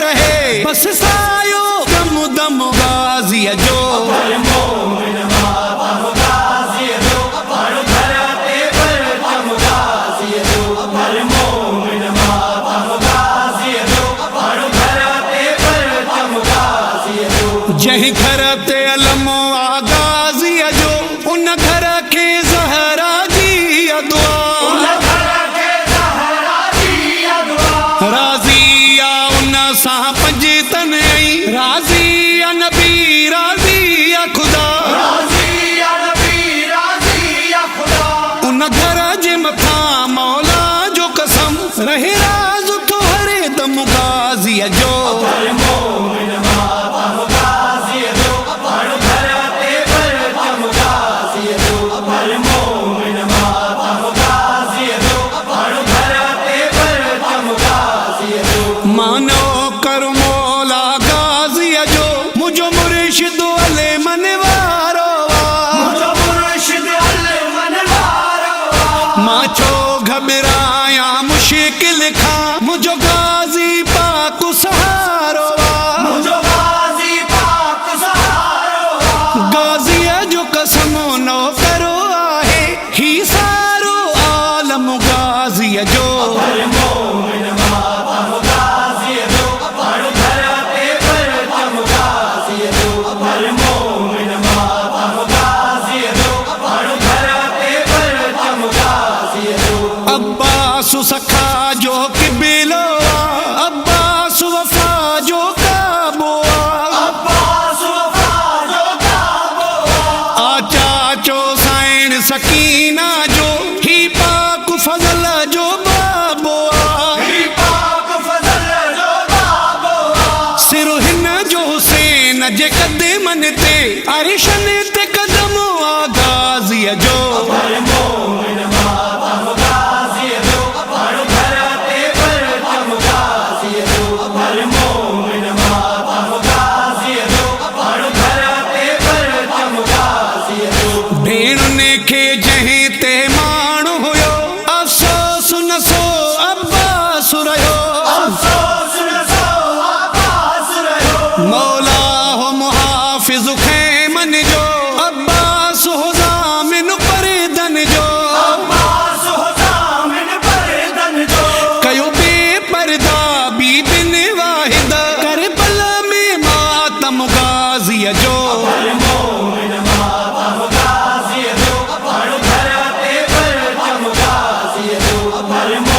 रहे बस सायो दम दम गाज़ी जो जहीं घर ते अलमो आ गाज़ीअ जो उन घर खे ज़हरा जी दुआ राज़ी आ उन सां पंज तन ऐं राज़ी आ नबी राज़ी आ ख़ुदा उन घर जे मथां मौला जो कसम रहे राज़ तो हरे दम गाज़ीअ जो मानो कर मौला गाज़ीअ जो मुझो मुर्शिद अले मन वारो मां छो घबराया मुश्किल खां मुझो गाज़ी पाक सहारो गाज़ीअ जो कसम नो करो आहे ही सारो आलम गाज़ीअ जो अब्बास सखा जो किबिलो अब्बास वफा जो काबो चाचो साइण सकीना जो ही पाक फज़ल जो बाबो सिरो हिन जो हुसैन जे क़दमनि ते अरिशन ते क़दम आ गाज़ीअ जो भेणुनि खे जहीं ते माण्हू हुयो अफ़सोस न सो अब्बास रहियो मौला हो मुहाफ़िज़ ख़ैमन जो अब्बास हो ज़ामिन परदन जो कयो बेपर्दा बीबिन वाहिद करबला में मातम गाज़ीअ जो Vale,